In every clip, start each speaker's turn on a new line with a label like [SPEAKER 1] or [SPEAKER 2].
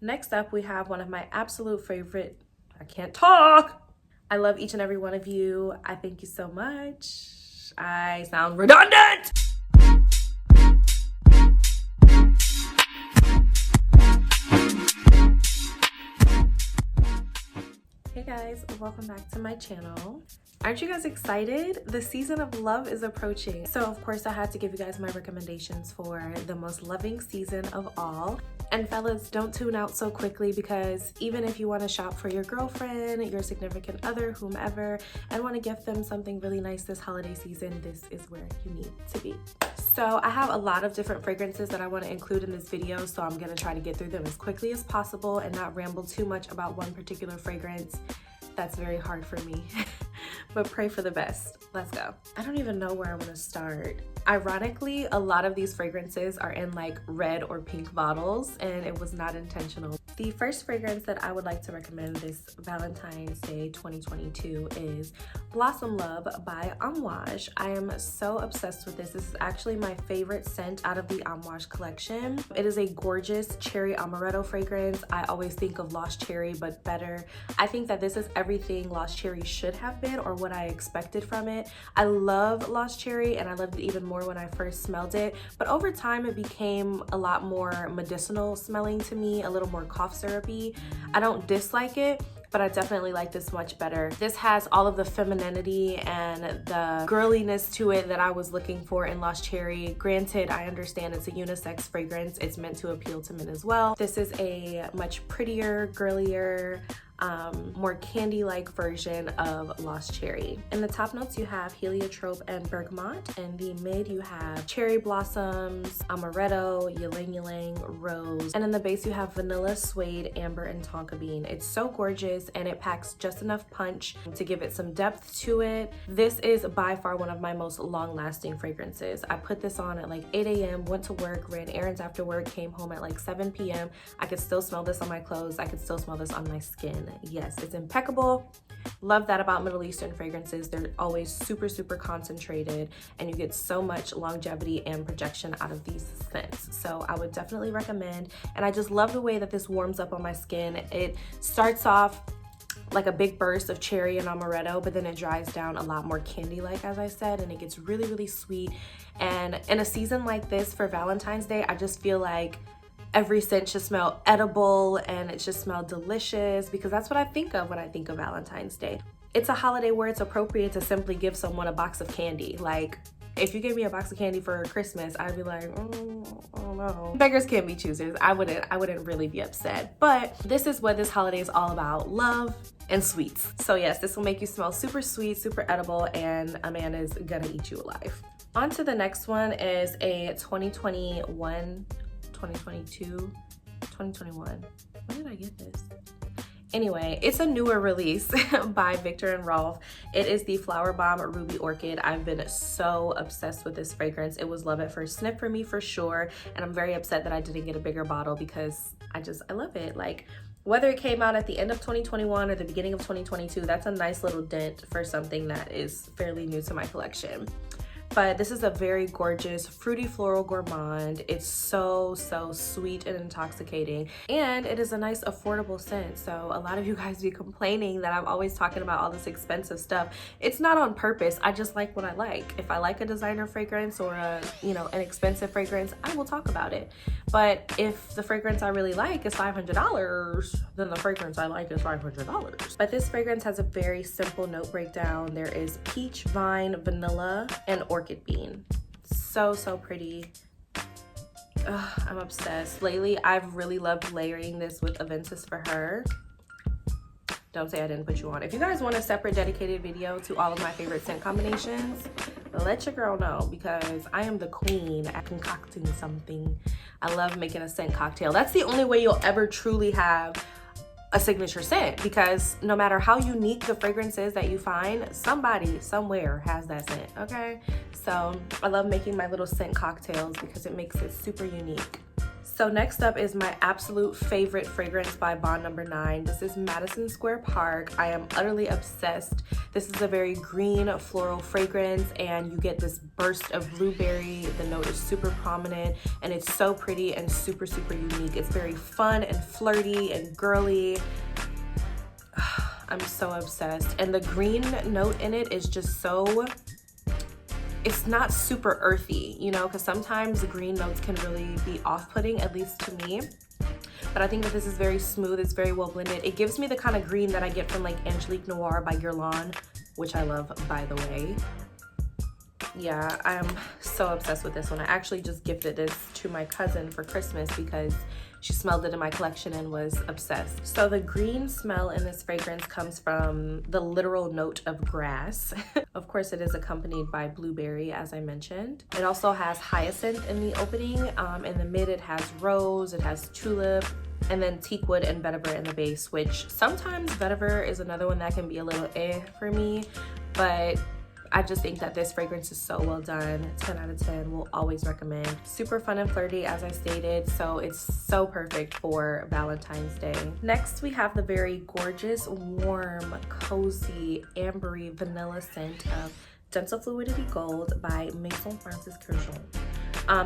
[SPEAKER 1] Next up, we have one of my absolute favorite, I can't talk. I love each and every one of you. I thank you so much. I sound redundant. Hey guys, welcome back to my channel. Aren't you guys excited? The season of love is approaching. So of course I had to give you guys my recommendations for the most loving season of all. And fellas, don't tune out so quickly, because even if you want to shop for your girlfriend, your significant other, whomever, and want to gift them something really nice this holiday season, this is where you need to be. So I have a lot of different fragrances that I want to include in this video, so I'm going to try to get through them as quickly as possible and not ramble too much about one particular fragrance. That's very hard for me, but pray for the best. Let's go. I don't even know where I want to start. Ironically, a lot of these fragrances are in like red or pink bottles, and it was not intentional. The first fragrance that I would like to recommend this Valentine's Day 2022 is Blossom Love by Amouage. I am so obsessed with this. This is actually my favorite scent out of the Amouage collection. It is a gorgeous cherry amaretto fragrance. I always think of Lost Cherry, but better. I think that this is everything Lost Cherry should have been, or what I expected from it. I love Lost Cherry, and I loved it even more when I first smelled it, but over time it became a lot more medicinal smelling to me, a little more cough syrupy. I don't dislike it, but I definitely like this much better. This has all of the femininity and the girliness to it that I was looking for in Lost Cherry. Granted, I understand it's a unisex fragrance. It's meant to appeal to men as well. This is a much prettier, girlier, more candy-like version of Lost Cherry. In the top notes, you have heliotrope and bergamot. In the mid, you have cherry blossoms, amaretto, ylang ylang, rose. And in the base, you have vanilla, suede, amber, and tonka bean. It's so gorgeous, and it packs just enough punch to give it some depth to it. This is by far one of my most long-lasting fragrances. I put this on at like 8 a.m., went to work, ran errands after work, came home at like 7 p.m. I could still smell this on my clothes. I could still smell this on my skin. Yes, it's impeccable. Love that about Middle Eastern fragrances. They're always super, super concentrated, and you get so much longevity and projection out of these scents. So I would definitely recommend, and I just love the way that this warms up on my skin. It starts off like a big burst of cherry and amaretto, but then it dries down a lot more candy-like, as I said, and it gets really, really sweet. And in a season like this for Valentine's Day, I just feel like every scent should smell edible, and it should smell delicious, because that's what I think of when I think of Valentine's Day. It's a holiday where it's appropriate to simply give someone a box of candy. Like, if you gave me a box of candy for Christmas, I'd be like, oh no. Beggars can't be choosers. I wouldn't really be upset. But this is what this holiday is all about: love and sweets. So yes, this will make you smell super sweet, super edible, and a man is gonna eat you alive. On to the next one is a 2021, 2021. When did I get this? Anyway, it's a newer release by Viktor and Rolf. It is the Flowerbomb Ruby Orchid. I've been so obsessed with this fragrance. It was love at first sniff for me, for sure. And I'm very upset that I didn't get a bigger bottle, because I love it. Like, whether it came out at the end of 2021 or the beginning of 2022, that's a nice little dent for something that is fairly new to my collection. But this is a very gorgeous fruity floral gourmand. It's so sweet and intoxicating, and it is a nice affordable scent. So a lot of you guys be complaining that I'm always talking about all this expensive stuff. It's not on purpose. I just like what I like. If I like a designer fragrance or an expensive fragrance, I will talk about it. But if the fragrance I really like is $500, then the fragrance I like is $500. But this fragrance has a very simple note breakdown. There is peach, vine, vanilla, and orchid bean. So pretty. Ugh, I'm obsessed. Lately, I've really loved layering this with Aventus for Her. Don't say I didn't put you on. If you guys want a separate dedicated video to all of my favorite scent combinations, let your girl know, because I am the queen at concocting something. I love making a scent cocktail. That's the only way you'll ever truly have a signature scent, because no matter how unique the fragrance is that you find, somebody somewhere has that scent, okay? So I love making my little scent cocktails because it makes it super unique. So next up is my absolute favorite fragrance by Bond No. 9. This is Madison Square Park. I am utterly obsessed. This is a very green floral fragrance, and you get this burst of blueberry. The note is super prominent, and it's so pretty and super, super unique. It's very fun and flirty and girly. I'm so obsessed. And the green note in it is just so, it's not super earthy, you know, because sometimes the green notes can really be off-putting, at least to me. But I think that this is very smooth. It's very well blended. It gives me the kind of green that I get from like Angelique Noir by Guerlain, which I love, by the way. Yeah, I'm so obsessed with this one. I actually just gifted this to my cousin for Christmas because she smelled it in my collection and was obsessed. So the green smell in this fragrance comes from the literal note of grass. Of course, it is accompanied by blueberry, as I mentioned. It also has hyacinth in the opening. In the mid, it has rose, it has tulip, and then teakwood and vetiver in the base, which sometimes vetiver is another one that can be a little for me, but I just think that this fragrance is so well done. 10 out of 10, will always recommend. Super fun and flirty, as I stated, so it's so perfect for Valentine's Day. Next, we have the very gorgeous, warm, cozy, ambery vanilla scent of Gentle Fluidity Gold by Maison Francis Kurkdjian.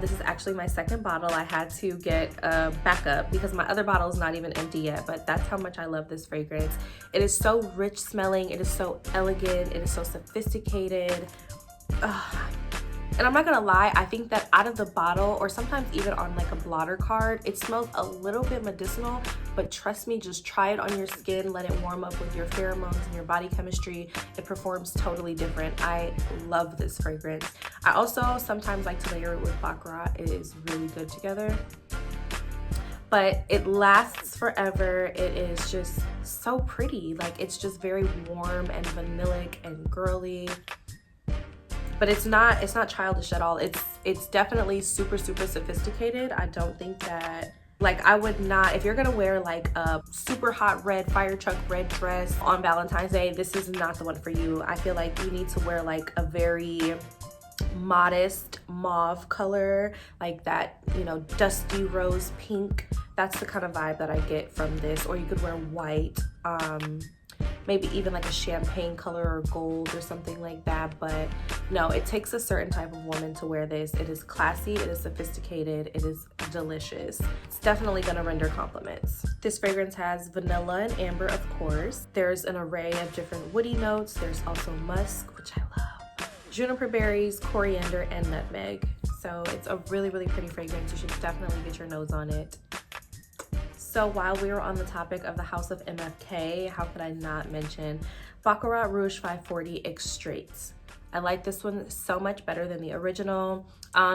[SPEAKER 1] This is actually my second bottle. I had to get a backup because my other bottle is not even empty yet, but that's how much I love this fragrance. It is so rich smelling, it is so elegant, it is so sophisticated. And I'm not gonna lie, I think that out of the bottle, or sometimes even on like a blotter card, it smells a little bit medicinal, but trust me, just try it on your skin, let it warm up with your pheromones and your body chemistry. It performs totally different. I love this fragrance. I also sometimes like to layer it with Baccarat. It is really good together. But it lasts forever. It is just so pretty. Like, it's just very warm and vanillic and girly. But it's not childish at all. It's definitely super, super sophisticated. I don't think that, like, I would not, if you're gonna wear like a super hot red fire truck red dress on Valentine's Day, this is not the one for you. I feel like you need to wear like a very modest mauve color, like that, you know, dusty rose pink. That's the kind of vibe that I get from this. Or you could wear white, maybe even like a champagne color or gold or something like that. But no, it takes a certain type of woman to wear this. It is classy, it is sophisticated, it is delicious. It's definitely gonna render compliments. This fragrance has vanilla and amber, of course. There's an array of different woody notes. There's also musk, which I love, juniper berries, coriander, and nutmeg. So it's a really, really pretty fragrance. You should definitely get your nose on it. So while we were on the topic of the House of MFK, how could I not mention Baccarat Rouge 540 Extraits? I like this one so much better than the original.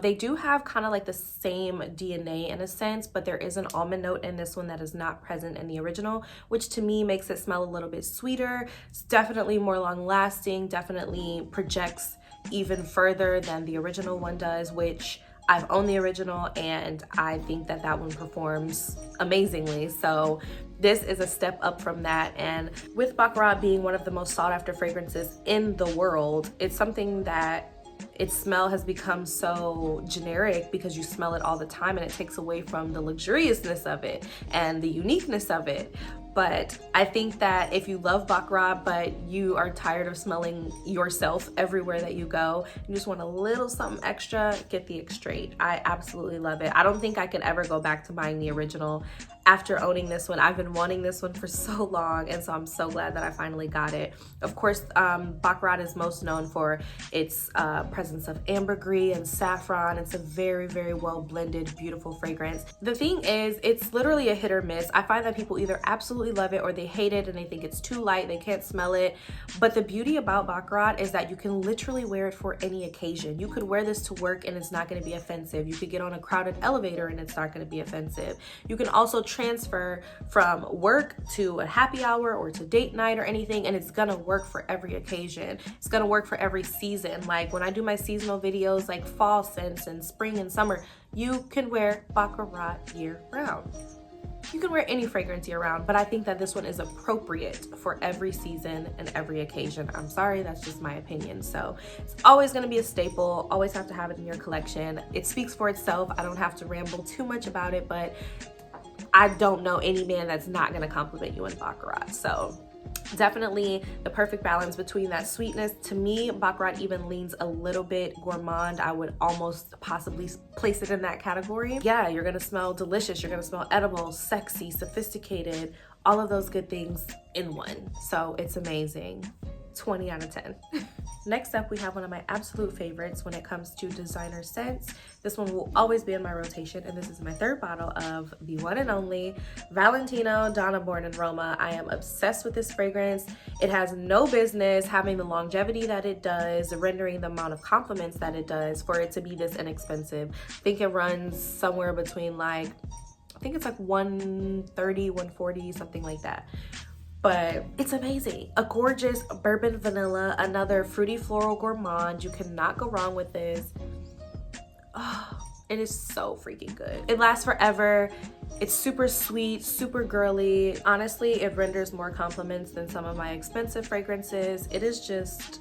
[SPEAKER 1] They do have kind of like the same DNA in a sense, but there is an almond note in this one that is not present in the original, which to me makes it smell a little bit sweeter. It's definitely more long lasting, definitely projects even further than the original one does, which I've owned the original and I think that that one performs amazingly. So this is a step up from that. And with Baccarat being one of the most sought after fragrances in the world, it's something that its smell has become so generic because you smell it all the time, and it takes away from the luxuriousness of it and the uniqueness of it. But I think that if you love Baccarat, but you are tired of smelling yourself everywhere that you go, you just want a little something extra, get the Extrait. I absolutely love it. I don't think I could ever go back to buying the original after owning this one. I've been wanting this one for so long, and so I'm so glad that I finally got it. Of course, Baccarat is most known for its presence of ambergris and saffron. It's a very, very well blended, beautiful fragrance. The thing is, it's literally a hit or miss. I find that people either absolutely love it or they hate it and they think it's too light, they can't smell it. But the beauty about Baccarat is that you can literally wear it for any occasion. You could wear this to work and it's not going to be offensive. You could get on a crowded elevator and it's not going to be offensive. You can also transfer from work to a happy hour or to date night or anything, and it's gonna work for every occasion. It's gonna work for every season. Like when I do my seasonal videos, like fall scents and spring and summer, you can wear Baccarat year round. you can wear any fragrance year round, but I think that this one is appropriate for every season and every occasion. I'm sorry, that's just my opinion. So it's always gonna be a staple, always have to have it in your collection. It speaks for itself. I don't have to ramble too much about it, but I don't know any man that's not gonna compliment you in Baccarat. So definitely the perfect balance between that sweetness. To me, Baccarat even leans a little bit gourmand. I would almost possibly place it in that category. Yeah, you're gonna smell delicious, you're gonna smell edible, sexy, sophisticated, all of those good things in one. So it's amazing. 20 out of 10. Next up, we have one of my absolute favorites when it comes to designer scents. This one will always be in my rotation, and this is my third bottle of the one and only Valentino Donna Born in Roma. I am obsessed with this fragrance. It has no business having the longevity that it does, rendering the amount of compliments that it does for it to be this inexpensive. I think it runs somewhere between like, I think it's like 130, 140, something like that. But it's amazing. A gorgeous bourbon vanilla, another fruity floral gourmand. You cannot go wrong with this. Oh, it is so freaking good. It lasts forever. It's super sweet, super girly. Honestly, it renders more compliments than some of my expensive fragrances. It is just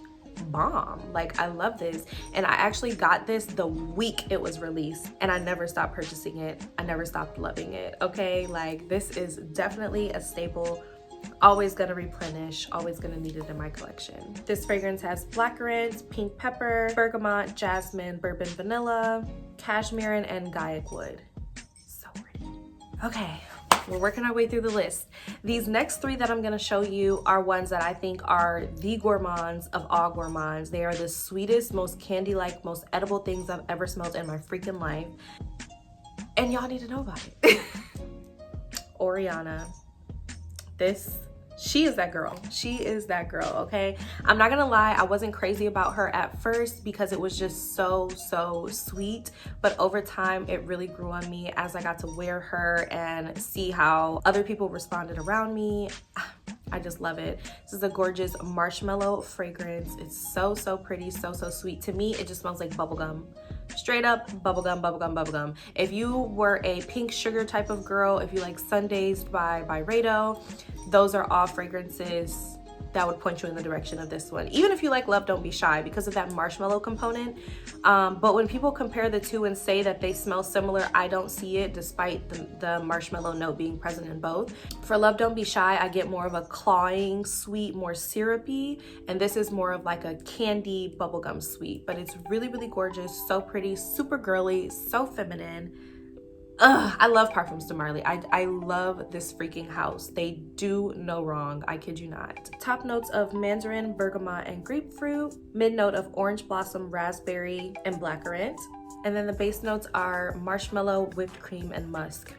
[SPEAKER 1] bomb. Like, I love this, and I actually got this the week it was released, and I never stopped purchasing it. I never stopped loving it. Okay, like, this is definitely a staple. Always gonna replenish, always gonna need it in my collection. This fragrance has blackcurrant, pink pepper, bergamot, jasmine, bourbon vanilla, cashmere, and Gaiac wood. So pretty. Okay, we're working our way through the list. These next three that I'm gonna show you are ones that I think are the gourmands of all gourmands. They are the sweetest, most candy-like, most edible things I've ever smelled in my freaking life. And y'all need to know about it. Oriana. She is that girl. She is that girl, okay? I'm not gonna lie, I wasn't crazy about her at first because it was just so sweet. But over time, it really grew on me as I got to wear her and see how other people responded around me. I just love it. This is a gorgeous marshmallow fragrance. It's so pretty, so sweet. To me, it just smells like bubblegum. Straight up bubblegum, bubblegum, bubblegum. If you were a pink sugar type of girl, if you like Sundays by Rado, those are all fragrances that would point you in the direction of this one. Even if you like Love Don't Be Shy because of that marshmallow component. But when people compare the two and say that they smell similar, I don't see it despite the marshmallow note being present in both. For Love Don't Be Shy, I get more of a clawing sweet, more syrupy, and this is more of like a candy bubblegum sweet. But it's really gorgeous, so pretty, super girly, so feminine. Ugh, I love Parfums de Marly. I love this freaking house. They do no wrong, I kid you not. Top notes of mandarin, bergamot, and grapefruit. Mid note of orange blossom, raspberry, and blackcurrant. And then the base notes are marshmallow, whipped cream, and musk.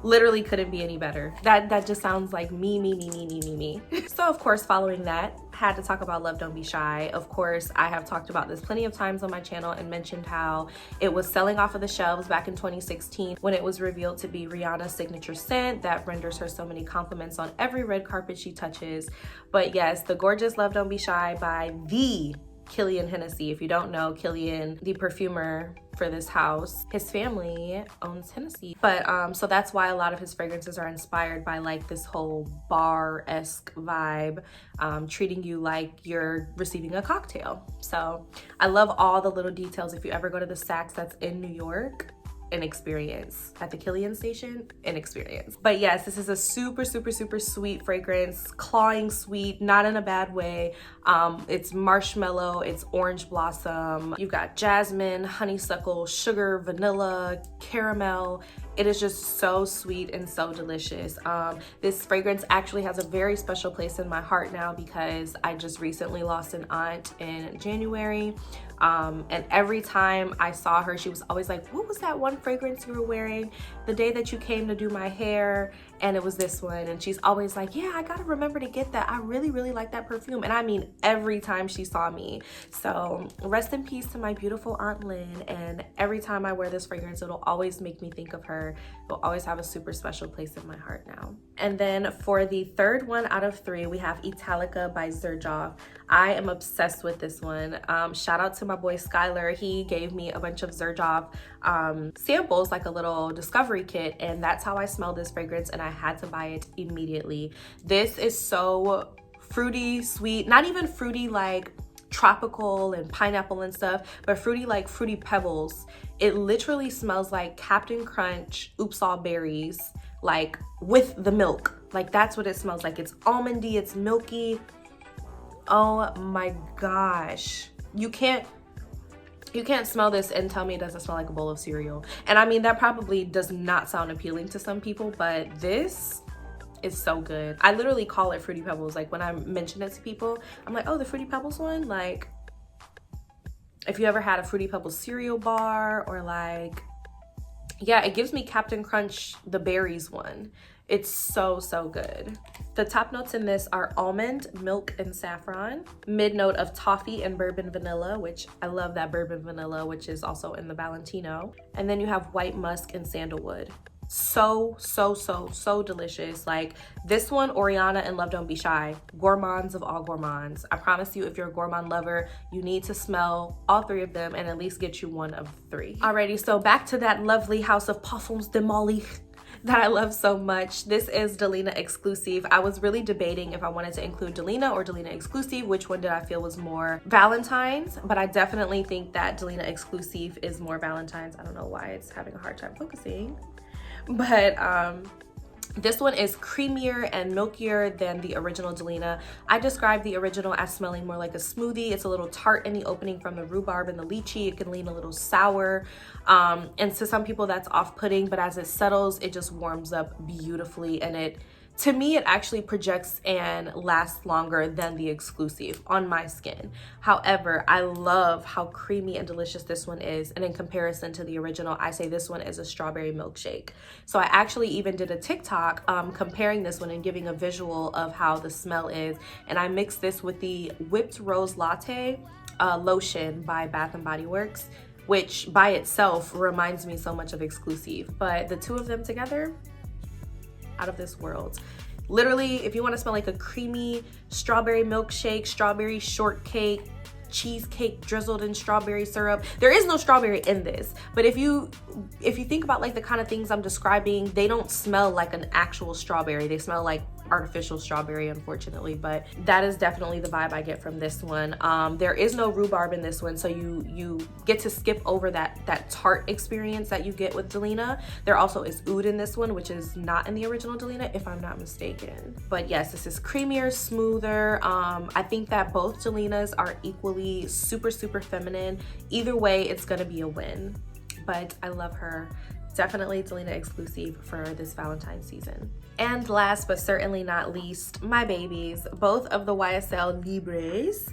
[SPEAKER 1] Literally couldn't be any better. That just sounds like me. So of course, following that, had to talk about Love Don't Be Shy. Of course, I have talked about this plenty of times on my channel and mentioned how it was selling off of the shelves back in 2016 when it was revealed to be Rihanna's signature scent that renders her so many compliments on every red carpet she touches. But yes, the gorgeous Love Don't Be Shy by the Killian Hennessy. If you don't know, Killian, the perfumer for this house, his family owns Hennessy. But so that's why a lot of his fragrances are inspired by like this whole bar-esque vibe, treating you like you're receiving a cocktail. So I love all the little details. If you ever go to the Saks that's in New York, an experience. At the Killian station, an experience. But yes, this is a super sweet fragrance, clawing sweet, not in a bad way. It's marshmallow, it's orange blossom, you've got jasmine, honeysuckle, sugar, vanilla, caramel. It is just so sweet and so delicious. This fragrance actually has a very special place in my heart now because I just recently lost an aunt in January. And every time I saw her, she was always like, what was that one fragrance you were wearing the day that you came to do my hair? and it was this one, and she's always like, yeah, I gotta remember to get that. I really, really like that perfume. And I mean, every time she saw me. So rest in peace to my beautiful Aunt Lynn, and every time I wear this fragrance, it'll always make me think of her. It'll always have a super special place in my heart now. And then for the third one out of 3, we have Italica by Xerjoff. I am obsessed with this one. Shout out to my boy Skylar. He gave me a bunch of Xerjoff samples, like a little discovery kit, and that's how I smelled this fragrance, and I had to buy it immediately. This is so fruity, sweet, not even fruity like tropical and pineapple and stuff, but fruity like Fruity Pebbles. It literally smells like Captain Crunch Oops All Berries, like with the milk. Like that's what it smells like. It's almondy, it's milky. Oh my gosh. You can't smell this and tell me it doesn't smell like a bowl of cereal. And I mean, that probably does not sound appealing to some people, but this is so good. I literally call it Fruity Pebbles. Like when I mention it to people, I'm like, oh, the Fruity Pebbles one? Like, if you ever had a Fruity Pebbles cereal bar, or like, yeah, it gives me Captain Crunch, the berries one. It's so, so good. The top notes in this are almond, milk, and saffron. Mid note of toffee and bourbon vanilla, which I love that bourbon vanilla, which is also in the Valentino. And then you have white musk and sandalwood. So, so, so, so delicious. Like this one, Oriana and Love Don't Be Shy. Gourmands of all gourmands. I promise you, if you're a gourmand lover, you need to smell all 3 of them and at least get you 1 of 3. Alrighty, so back to that lovely house of parfums de Molly that I love so much. This is Delina Exclusif. I was really debating if I wanted to include Delina or Delina Exclusif, which one did I feel was more Valentine's, but I definitely think that Delina Exclusif is more Valentine's. I don't know why it's having a hard time focusing, but this one is creamier and milkier than the original Delina. I describe the original as smelling more like a smoothie. It's a little tart in the opening from the rhubarb and the lychee. It can lean a little sour. And to some people that's off-putting, but as it settles, it just warms up beautifully, and to me, it actually projects and lasts longer than the Exclusif on my skin. However, I love how creamy and delicious this one is. And in comparison to the original, I say this one is a strawberry milkshake. So I actually even did a TikTok comparing this one and giving a visual of how the smell is. And I mixed this with the Whipped Rose Latte lotion by Bath & Body Works, which by itself reminds me so much of Exclusif. But the 2 of them together, out of this world. Literally, if you want to smell like a creamy strawberry milkshake, strawberry shortcake, cheesecake drizzled in strawberry syrup. There is no strawberry in this, but if you think about like the kind of things I'm describing, they don't smell like an actual strawberry. They smell like artificial strawberry, unfortunately, but that is definitely the vibe I get from this one. There is no rhubarb in this one, so you get to skip over that tart experience that you get with Delina. There also is oud in this one, which is not in the original Delina, if I'm not mistaken. But yes, this is creamier, smoother. I think that both Delinas are equally super, super feminine. Either way, it's gonna be a win, but I love her. Definitely Delina Exclusif for this Valentine's season. And last but certainly not least, my babies, both of the YSL Libres,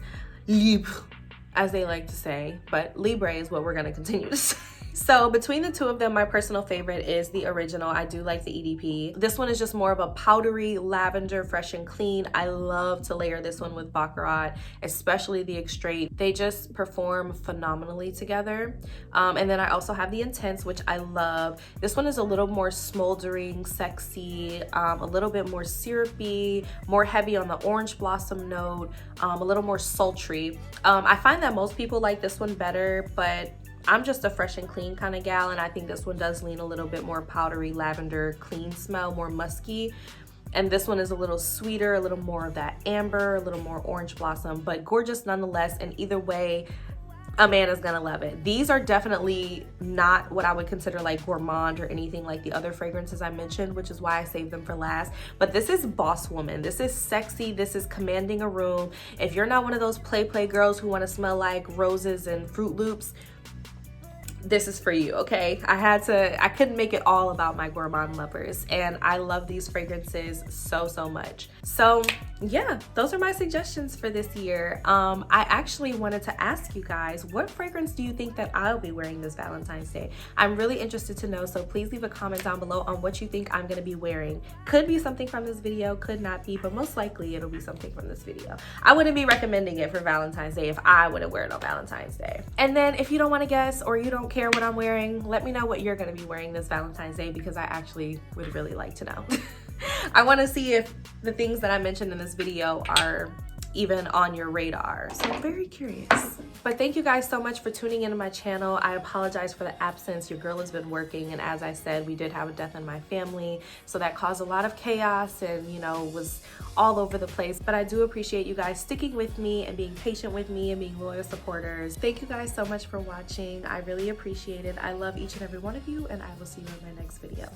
[SPEAKER 1] as they like to say, but Libre is what we're gonna continue to say. So between the 2 of them, my personal favorite is the original. I do like the EDP. This one is just more of a powdery lavender, fresh and clean. I love to layer this one with Baccarat, especially the Extrait. They just perform phenomenally together. And then I also have the Intense, which I love. This one is a little more smoldering, sexy, a little bit more syrupy, more heavy on the orange blossom note, a little more sultry. I find that most people like this one better, but I'm just a fresh and clean kind of gal, and I think this one does lean a little bit more powdery, lavender, clean smell, more musky. And this one is a little sweeter, a little more of that amber, a little more orange blossom, but gorgeous nonetheless. And either way, a man is gonna love it. These are definitely not what I would consider like gourmand or anything like the other fragrances I mentioned, which is why I saved them for last. But this is boss woman. This is sexy. This is commanding a room. If you're not one of those play girls who want to smell like roses and Fruit Loops, this is for you, okay? I couldn't make it all about my gourmand lovers, and I love these fragrances so, so much. So yeah, those are my suggestions for this year. I actually wanted to ask you guys, what fragrance do you think that I'll be wearing this Valentine's Day? I'm really interested to know, so please leave a comment down below on what you think I'm gonna be wearing. Could be something from this video, could not be, but most likely it'll be something from this video. I wouldn't be recommending it for Valentine's Day if I wouldn't wear it on Valentine's Day. And then if you don't wanna guess or you don't care what I'm wearing, let me know what you're gonna be wearing this Valentine's Day, because I actually would really like to know. I want to see if the things that I mentioned in this video are even on your radar. So I'm very curious. But thank you guys so much for tuning into my channel. I apologize for the absence. Your girl has been working, and as I said, we did have a death in my family, so that caused a lot of chaos and, you know, was all over the place. But I do appreciate you guys sticking with me and being patient with me and being loyal supporters. Thank you guys so much for watching. I really appreciate it. I love each and every one of you, and I will see you in my next video.